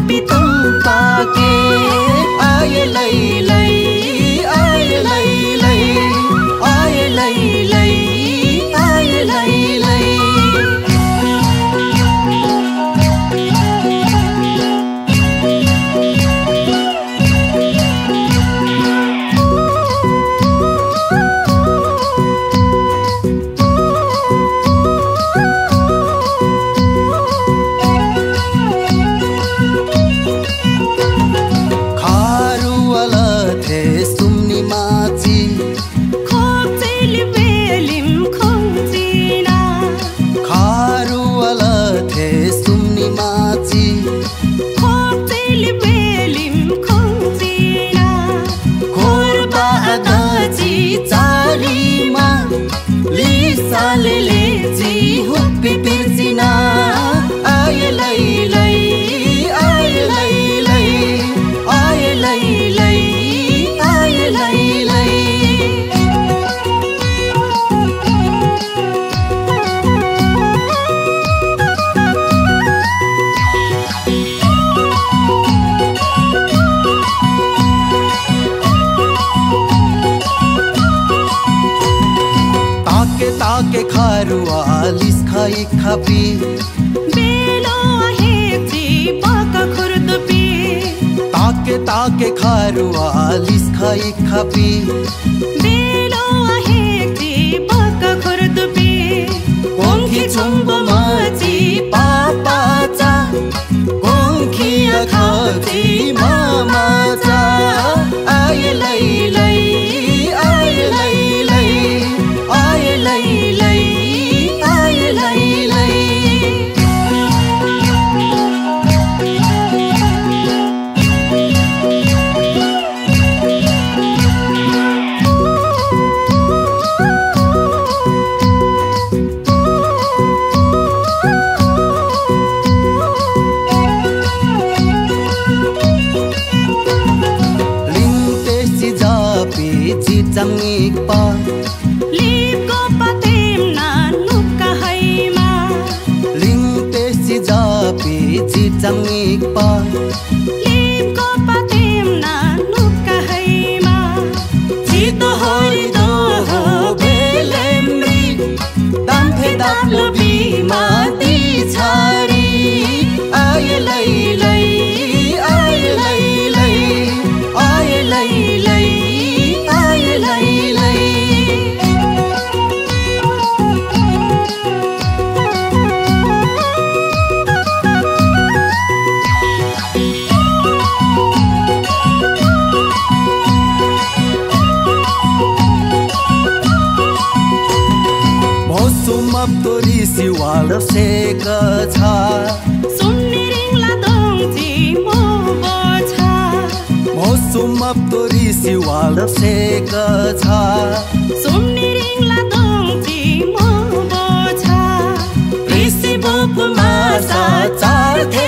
pi tum pa ke ai lai lai ai lai lai ai lai lai ai lai lai Salele ji huppi pirsina ay lai lai ay lai lai ay lai lai ay lai lai ताके खारुआ लिस खाई खापी बेलो आहे जी बाका खुर्दपी ताके खारुआ लिस खाई खापी बेलो आहे जी बाका खुर्दपी कोंखी चुंबो माजी पापाचा कोंखी अखाची मामाचा आय लै लै आय लै लै आय लै लै आय लै लै Jangik pa lip ko patim na nuka haima ling te si japi ji jangik pa lip ko patim na nuka haima ji to hoi do ho belemri dam phe dap lobi ma ti chari ay lai lai ay lai lai ay lai lai lai lai Mosum up to this you all of seka cha sunni ring la dong ji mo bo cha Mosum up to this you all of seka cha sunni ring la dong ji mo bo cha Risi bop ma sa char the